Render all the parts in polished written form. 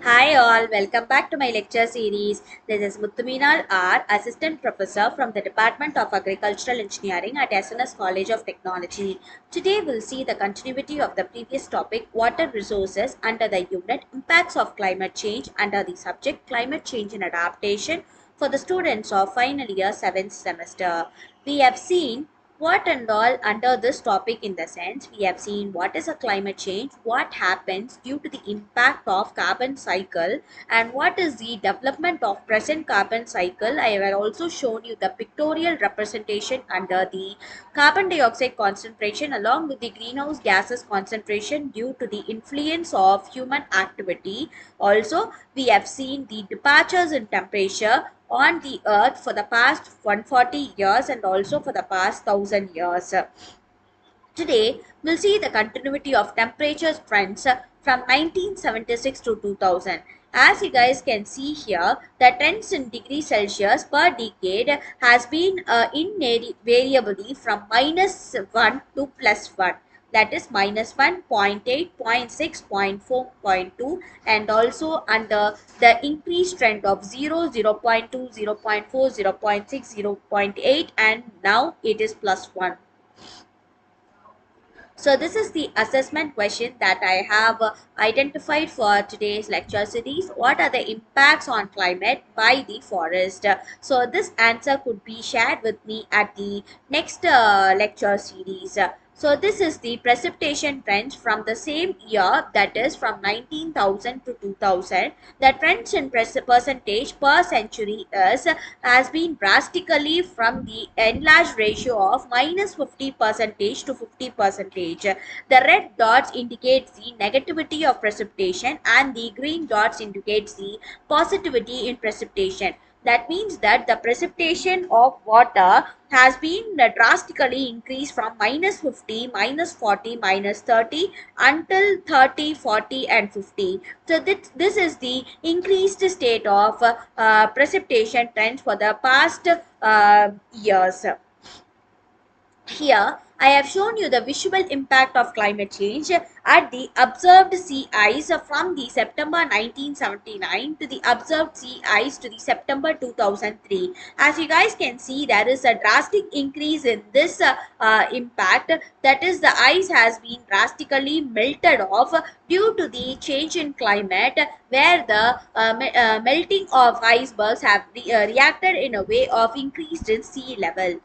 Hi all, welcome back to my lecture series. This is Muthuminal R, Assistant Professor from the Department of Agricultural Engineering at SNS College of Technology. Today we'll see the continuity of the previous topic, water resources, under the unit Impacts of Climate Change under the subject Climate Change and Adaptation for the students of final year 7th semester. We have seen what and all under this topic. In the sense, we have seen what is a climate change, what happens due to the impact of carbon cycle, and what is the development of present carbon cycle. I have also shown you the pictorial representation under the carbon dioxide concentration along with the greenhouse gases concentration due to the influence of human activity. Also, we have seen the departures in temperature on the earth for the past 140 years and also for the past 1000 years. Today, we'll see the continuity of temperature trends from 1976 to 2000. As you guys can see here, the trends in degrees Celsius per decade has been invariably from -1 to +1, that is -1, 0.8, 0.6, 0.4, 0.2, and also under the increased trend of 0, 0.2, 0.4, 0.6, 0.8, and now it is +1. So this is the assessment question that I have identified for today's lecture series. What are the impacts on climate by the forest? So this answer could be shared with me at the next lecture series. So this is the precipitation trends from the same year, that is from 19,000 to 2000. The trends in percentage per century has been drastically from the enlarged ratio of -50% to 50%. The red dots indicates the negativity of precipitation and the green dots indicates the positivity in precipitation. That means that the precipitation of water has been drastically increased from -50, -40, -30 until 30, 40 and 50. So this is the increased state of precipitation trends for the past years. Here, I have shown you the visual impact of climate change at the observed sea ice from the September 1979 to the observed sea ice to the September 2003. As you guys can see, there is a drastic increase in this impact. That is, the ice has been drastically melted off due to the change in climate, where the melting of icebergs have reacted in a way of increased in sea level.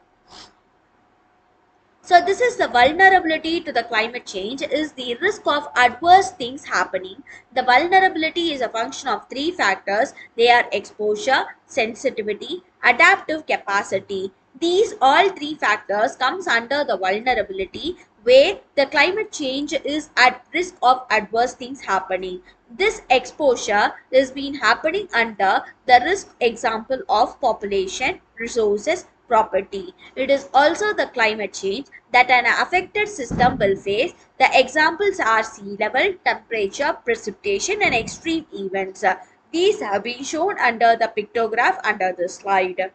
So this is the vulnerability to the climate change is the risk of adverse things happening. The vulnerability is a function of three factors. They are exposure, sensitivity, adaptive capacity. These all three factors comes under the vulnerability, where the climate change is at risk of adverse things happening. This exposure is been happening under the risk example of population, resources, property. It is also the climate change that an affected system will face. The examples are sea level, temperature, precipitation, and extreme events. These have been shown under the pictograph under the slide.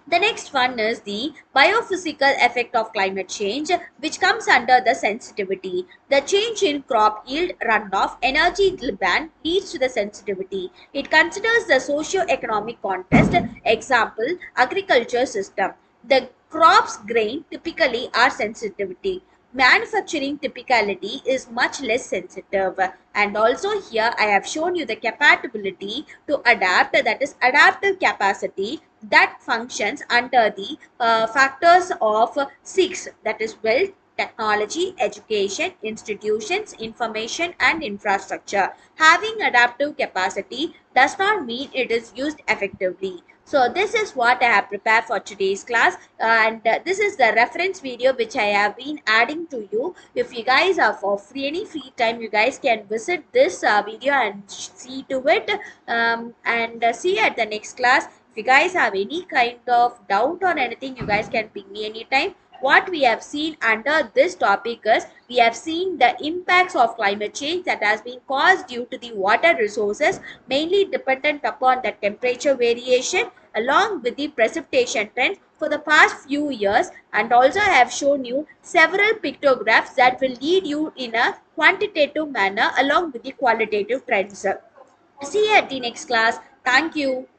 The next one is the biophysical effect of climate change, which comes under the sensitivity. The change in crop yield, runoff, energy demand leads to the sensitivity. It considers the socio-economic context, example, agriculture system. The crops grain typically are sensitivity. Manufacturing typicality is much less sensitive. And also here I have shown you the capability to adapt, that is adaptive capacity, that functions under the factors of six, that is wealth, technology, education, institutions, information and infrastructure. Having adaptive capacity does not mean it is used effectively. So this is what I have prepared for today's class, and this is the reference video which I have been adding to you. If you guys are for any free time, you guys can visit this video and see to it, and see you at the next class. If you guys have any kind of doubt or anything, you guys can ping me anytime. What we have seen under this topic is we have seen the impacts of climate change that has been caused due to the water resources, mainly dependent upon the temperature variation along with the precipitation trend for the past few years, and also I have shown you several pictographs that will lead you in a quantitative manner along with the qualitative trends. See you at the next class. Thank you.